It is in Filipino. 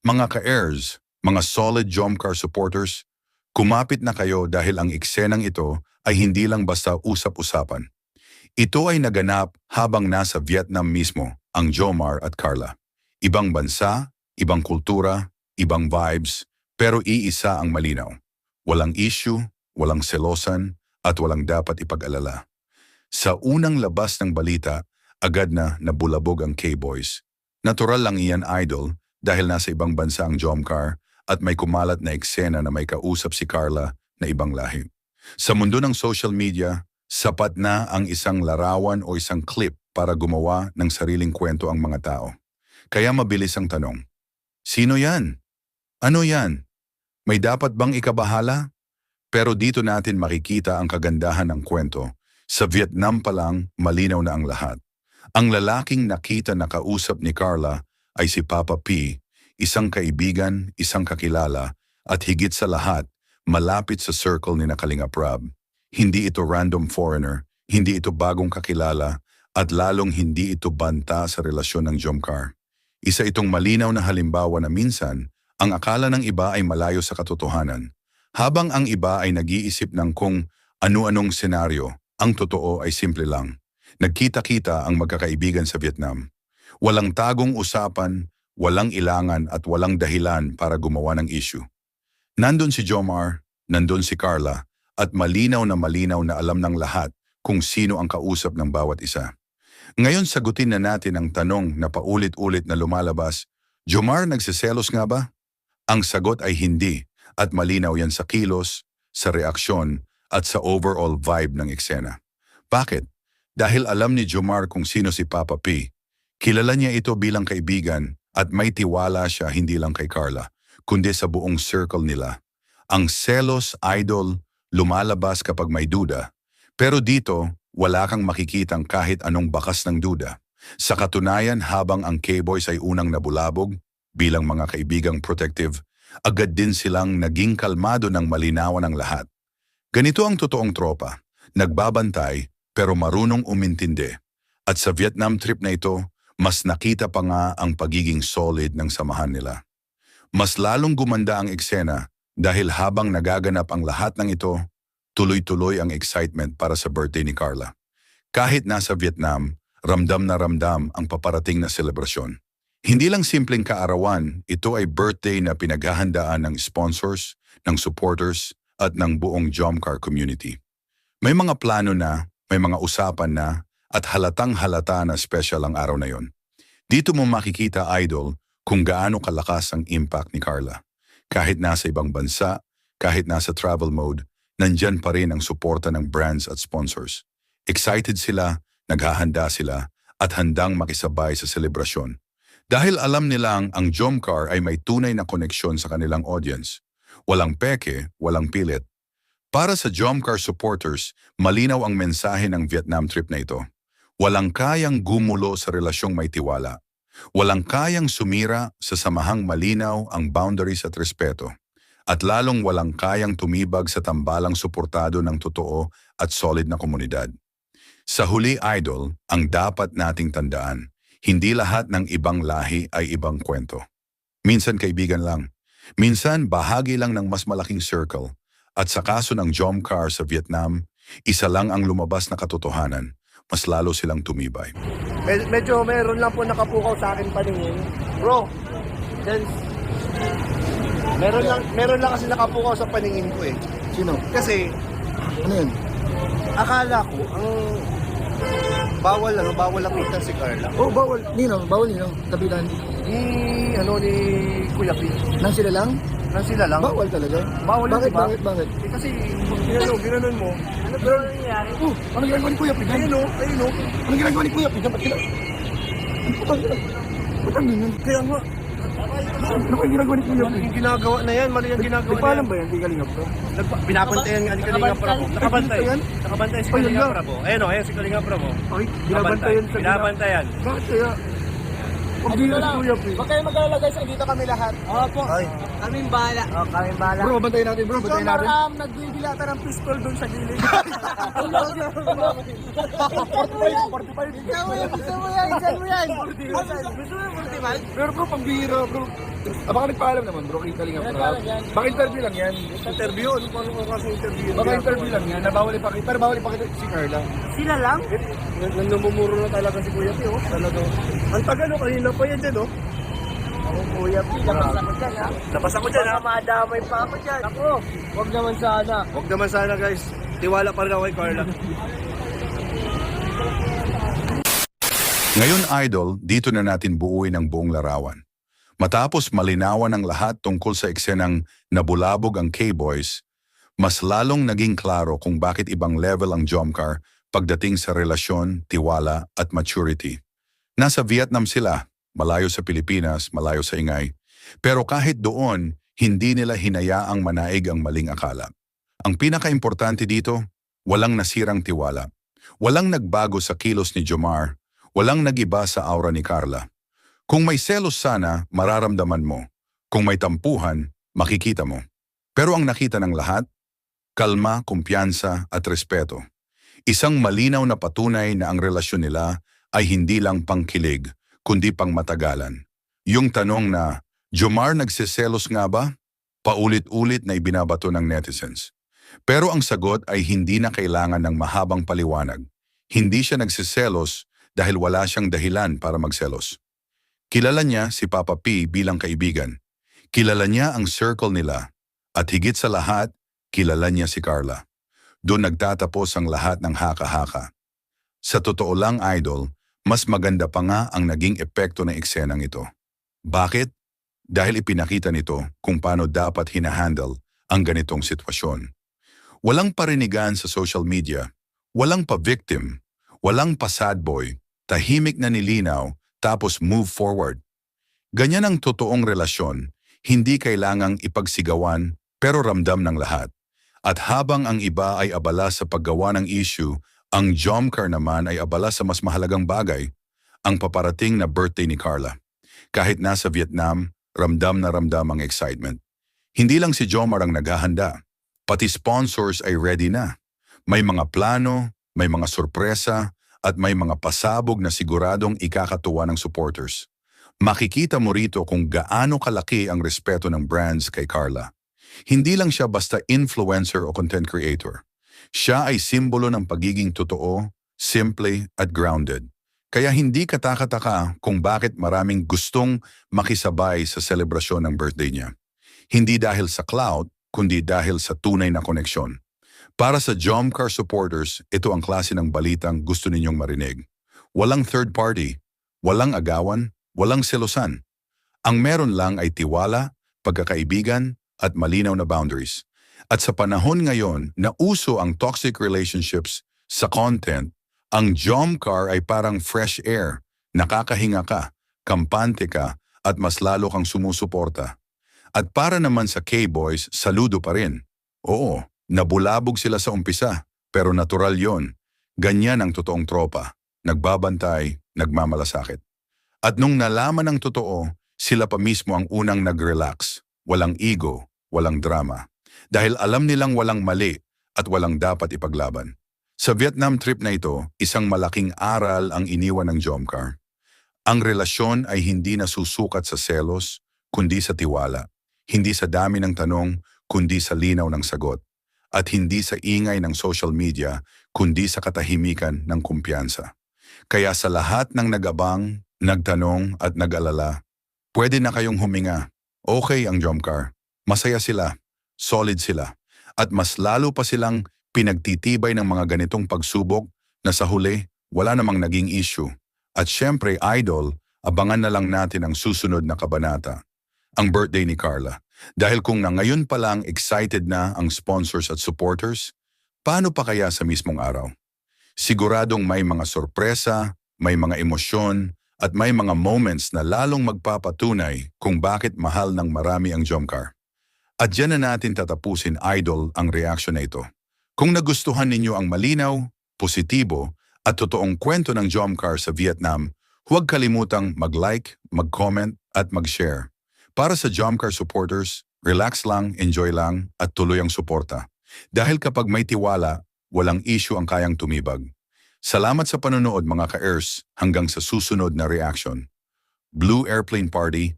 Mga ka-airs, mga solid Jomcar supporters, kumapit na kayo dahil ang eksenang ito ay hindi lang basta usap-usapan. Ito ay naganap habang nasa Vietnam mismo ang Jomar at Carla. Ibang bansa, ibang kultura, ibang vibes, pero iisa ang malinaw. Walang issue, walang selosan, at walang dapat ipag-alala. Sa unang labas ng balita, agad na nabulabog ang K-Boys. Natural lang iyan, idol, dahil nasa ibang bansa ang Jomcar at may kumalat na eksena na may kausap si Carla na ibang lahi. Sa mundo ng social media, sapat na ang isang larawan o isang clip para gumawa ng sariling kwento ang mga tao. Kaya mabilis ang tanong, sino yan? Ano yan? May dapat bang ikabahala? Pero dito natin makikita ang kagandahan ng kwento. Sa Vietnam pa lang, malinaw na ang lahat. Ang lalaking nakita na kausap ni Carla ay si Papa P, isang kaibigan, isang kakilala, at higit sa lahat, malapit sa circle ni Kalingap Rab. Hindi ito random foreigner, hindi ito bagong kakilala, at lalong hindi ito banta sa relasyon ng Jomcar. Isa itong malinaw na halimbawa na minsan, ang akala ng iba ay malayo sa katotohanan. Habang ang iba ay nag-iisip ng kung ano-anong senaryo, ang totoo ay simple lang. Nagkita-kita ang magkakaibigan sa Vietnam. Walang tagong usapan, walang ilangan at walang dahilan para gumawa ng issue. Nandun si Jomar, nandun si Carla, at malinaw na alam ng lahat kung sino ang kausap ng bawat isa. Ngayon sagutin na natin ang tanong na paulit-ulit na lumalabas, Jomar, nagsiselos nga ba? Ang sagot ay hindi, at malinaw yan sa kilos, sa reaksyon, at sa overall vibe ng eksena. Bakit? Dahil alam ni Jomar kung sino si Papa P. Kilala niya ito bilang kaibigan at may tiwala siya hindi lang kay Carla, kundi sa buong circle nila. Ang selos, idol, lumalabas kapag may duda. Pero dito, wala kang makikitang kahit anong bakas ng duda. Sa katunayan, habang ang K-Boys ay unang nabulabog, bilang mga kaibigang protective, agad din silang naging kalmado ng malinawan ng lahat. Ganito ang totoong tropa, nagbabantay pero marunong umintindi. At sa Vietnam trip na ito, mas nakita pa nga ang pagiging solid ng samahan nila. Mas lalong gumanda ang eksena dahil habang nagaganap ang lahat ng ito, tuloy-tuloy ang excitement para sa birthday ni Carla. Kahit nasa Vietnam, ramdam na ramdam ang paparating na selebrasyon. Hindi lang simpleng kaarawan, ito ay birthday na pinaghahandaan ng sponsors, ng supporters, at ng buong Jomcar community. May mga plano na, may mga usapan na, at halatang-halata na special ang araw na yon. Dito mo makikita, idol, kung gaano kalakas ang impact ni Carla. Kahit nasa ibang bansa, kahit nasa travel mode, nandyan pa rin ang suporta ng brands at sponsors. Excited sila, naghahanda sila, at handang makisabay sa selebrasyon. Dahil alam nilang ang Jomcar ay may tunay na koneksyon sa kanilang audience. Walang peke, walang pilit. Para sa Jomcar supporters, malinaw ang mensahe ng Vietnam trip na ito. Walang kayang gumulo sa relasyong may tiwala. Walang kayang sumira sa samahang malinaw ang boundaries at respeto. At lalong walang kayang tumibag sa tambalang suportado ng totoo at solid na komunidad. Sa huli, idol, ang dapat nating tandaan, hindi lahat ng ibang lahi ay ibang kwento. Minsan kaibigan lang. Minsan bahagi lang ng mas malaking circle. At sa kaso ng Jomcar sa Vietnam, isa lang ang lumabas na katotohanan. Mas lalo silang tumibay. Medyo meron lang po nakapukaw sa akin paningin. Bro, then, meron lang kasi nakapukaw sa paningin ko eh. Sino? Kasi, Ano yun? akala ko, ang bawal lapitan si Carla. Oh, bawal. Nino? Bawal nino? Kapitan? Ni Kuya P. Nang sila lang? Nang sila lang. Bawal talaga? Bawal yun, Bakit, diba? bakit? Eh, kasi, ginanon mo. Ano ba nangyayari? Oh, anong ginagawa ni Kuya P? Ayun o. Anong ginagawa ni Kuya P? Ba't sila? Ba't ang ganyan? Kaya nga, Ano kaya ginagawa ni Kuya P? yung ginagawa na yan, mali ang ginagawa na Nagpaalam yan. ba yan? Di kalingap to? Binabantayan nga ni Kalingap Prabo. Nakabantay. Yan? Nakabantay si Oh, yun Kalingap nga. Prabo. Ayun o, ayan si Kalingap Prabo. Ay, binabantayan sa Binabantayan. Bakit kaya? Pag di na si Kuya P. Huwag kayo mag-alala guys, andito kami lahat. Opo. Ay. Kaming bahala. Kaming bahala. Bro, bantayin natin bro. So, Bantayin natin. nagbibilata ng pistol doon sa gilid. 45. Gusto mo yan. Gusto mo yan. Gusto mo yan. 45? Pero bro, pambihira bro. Baka nagpaalam naman bro, kay Kalinga Prab. Nagpaalam yan. Baka interview lang yan. Interview, ano pa ano kasi interview? Baka interview lang yan, nabawal ipakita. Pero bawal ipakita si Carla. Sila lang? Namumuro na talaga si Kuya P, oh. Talaga. Ang tagal, oh, kanina pa yan dyan, oh. Ako, Kuya P, labas ako dyan, ha? Labas ako dyan, ha? Baka madamay pa ako dyan. Ako, huwag naman sana. Huwag naman sana, guys. Tiwala pa rin ako kay Carla. Ngayon, Idol, dito na natin buuin ang buong larawan. Matapos malinawan ang lahat tungkol sa eksenang nabulabog ang K-Boys, mas lalong naging klaro kung bakit ibang level ang Jomcar pagdating sa relasyon, tiwala at maturity. Nasa Vietnam sila, malayo sa Pilipinas, malayo sa ingay. Pero kahit doon, hindi nila hinayaang manaig ang maling akala. Ang pinaka-importante dito, walang nasirang tiwala. Walang nagbago sa kilos ni Jomar, walang nagiba sa aura ni Carla. Kung may selos sana, mararamdaman mo. Kung may tampuhan, makikita mo. Pero ang nakita ng lahat, kalma, kumpiyansa at respeto. Isang malinaw na patunay na ang relasyon nila ay hindi lang pangkilig, kundi pang matagalan. Yung tanong na, Jomar nagsiselos nga ba? Paulit-ulit na ibinabato ng netizens. Pero ang sagot ay hindi na kailangan ng mahabang paliwanag. Hindi siya nagsiselos dahil wala siyang dahilan para magselos. Kilala niya si Papa P bilang kaibigan. Kilala niya ang circle nila. At higit sa lahat, kilala niya si Carla. Doon nagtatapos ang lahat ng haka-haka. Sa totoo lang, Idol, mas maganda pa nga ang naging epekto ng eksenang ito. Bakit? Dahil ipinakita nito kung paano dapat hinahandle ang ganitong sitwasyon. Walang parinigan sa social media, walang pa-victim, walang pa-sad boy, tahimik na nilinaw tapos move forward. Ganyan ang totoong relasyon, hindi kailangang ipagsigawan pero ramdam ng lahat. At habang ang iba ay abala sa paggawa ng issue, ang Jomcar naman ay abala sa mas mahalagang bagay, ang paparating na birthday ni Carla. Kahit nasa Vietnam, ramdam na ramdam ang excitement. Hindi lang si Jomar ang naghahanda, pati sponsors ay ready na. May mga plano, may mga sorpresa, at may mga pasabog na siguradong ikakatuwa ng supporters. Makikita mo rito kung gaano kalaki ang respeto ng brands kay Carla. Hindi lang siya basta influencer o content creator. Siya ay simbolo ng pagiging totoo, simple at grounded. Kaya hindi kataka-taka kung bakit maraming gustong makisabay sa selebrasyon ng birthday niya. Hindi dahil sa clout, kundi dahil sa tunay na koneksyon. Para sa Jomcar supporters, ito ang klase ng balitang gusto ninyong marinig. Walang third party, walang agawan, walang selosan. Ang meron lang ay tiwala, pagkakaibigan, at malinaw na boundaries. At sa panahon ngayon na uso ang toxic relationships sa content, ang Jomcar ay parang fresh air, nakakahinga ka, kampante ka, at mas lalo kang sumusuporta. At para naman sa K-Boys, saludo pa rin. Oo, nabulabog sila sa umpisa, pero natural yon. Ganyan ang totoong tropa, nagbabantay, nagmamalasakit. At nung nalaman ng totoo, sila pa mismo ang unang nag-relax. Walang ego, walang drama. Dahil alam nilang walang mali at walang dapat ipaglaban. Sa Vietnam trip na ito, isang malaking aral ang iniwan ng Jomcar. Ang relasyon ay hindi nasusukat sa selos, kundi sa tiwala. Hindi sa dami ng tanong, kundi sa linaw ng sagot. At hindi sa ingay ng social media, kundi sa katahimikan ng kumpiyansa. Kaya sa lahat ng nag-abang, nagtanong at nag-alala, pwede na kayong huminga. Okay ang Jomcar. Masaya sila, solid sila, at mas lalo pa silang pinagtitibay ng mga ganitong pagsubok na sa huli, wala namang naging issue. At syempre, Idol, abangan na lang natin ang susunod na kabanata, ang birthday ni Carla. Dahil kung na ngayon pa lang excited na ang sponsors at supporters, paano pa kaya sa mismong araw? Siguradong may mga sorpresa, may mga emosyon, at may mga moments na lalong magpapatunay kung bakit mahal ng marami ang Jomcar. At dyan na natin tatapusin, Idol, ang reaction na ito. Kung nagustuhan ninyo ang malinaw, positibo, at totoong kwento ng Jomcar sa Vietnam, huwag kalimutang mag-like, mag-comment, at mag-share. Para sa Jomcar supporters, relax lang, enjoy lang, at tuloy ang suporta. Dahil kapag may tiwala, walang issue ang kayang tumibag. Salamat sa panonood mga ka-Ers hanggang sa susunod na reaction. Blue Airplane Party,